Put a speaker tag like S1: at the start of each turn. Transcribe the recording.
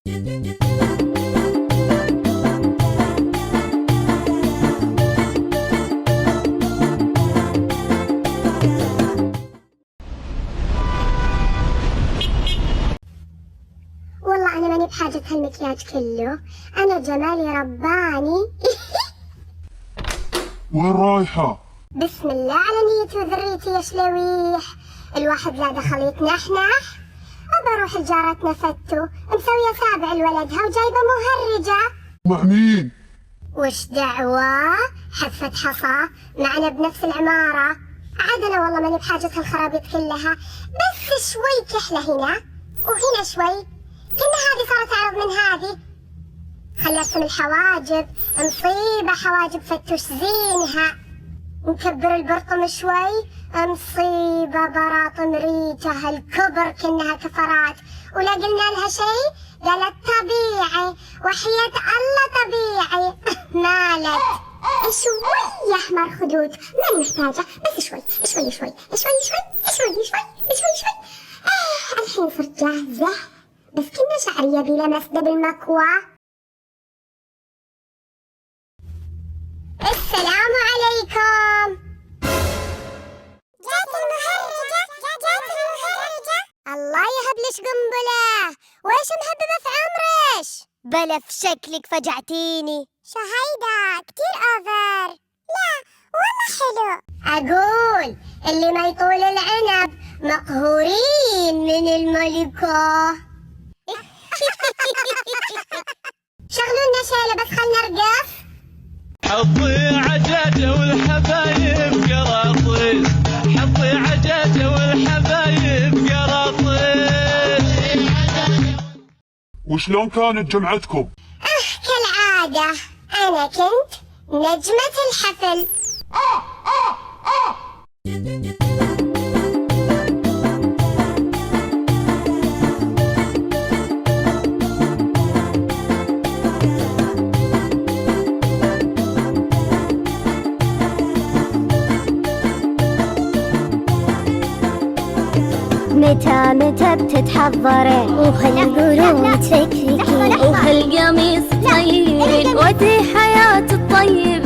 S1: والله أنا ماني بحاجة هالمكياج كله، أنا جمالي رباني.
S2: وين رايحة؟
S1: بسم الله على نيتي وذريتي يا شلويح، الواحد لا دخل يتنحنح. أبى أروح لجارتنا فتو مسوية سابع لولدها وجايبة مهرجة.
S2: مع مين؟
S1: وش دعوة؟ حفة حصى معنا بنفس العمارة. عاد أنا والله ماني بحاجة هالخرابيط كلها، بس شوي كحلة هنا وهنا شوي، كنا هذه صارت أعرض من هذه. خلي أرسم الحواجب، مصيبة حواجب فتوش زينها. نكبر البرطم شوي، مصيبة براطم ريجة هالكبر كأنها كفرات، ولا قلنا لها شيء قالت طبيعي، وحياة الله طبيعي. مالك شوي أحمر خدود، ما محتاجة، بس شوي شوي شوي شوي شوي شوي شوي شوي. الحين صرت جاهزة، بس كنا شعرية بلا مسدة بالمكوى. السلام عليكم. جات المهرجة، جات المهرجة. الله يهبلش قنبلة، وإيش مهببة في عمرش؟ بلا في شكلك فجعتيني. شهيدة كتير أوفر. لا والله حلو. أقول اللي ما يطول العنب مقهورين من الملكة. شغلوا لنا شيلة بس خلنا نرقص.
S3: حطي عجاجة والحبايب قراطيس، حطي عجاجة والحبايب قراطيس.
S2: وشلون كانت جمعتكم؟
S1: كالعادة أنا كنت نجمة الحفل.
S4: متى بتتحضرين وهالقلوب تفكرين وهالقميص طيرين ودي حياة الطيب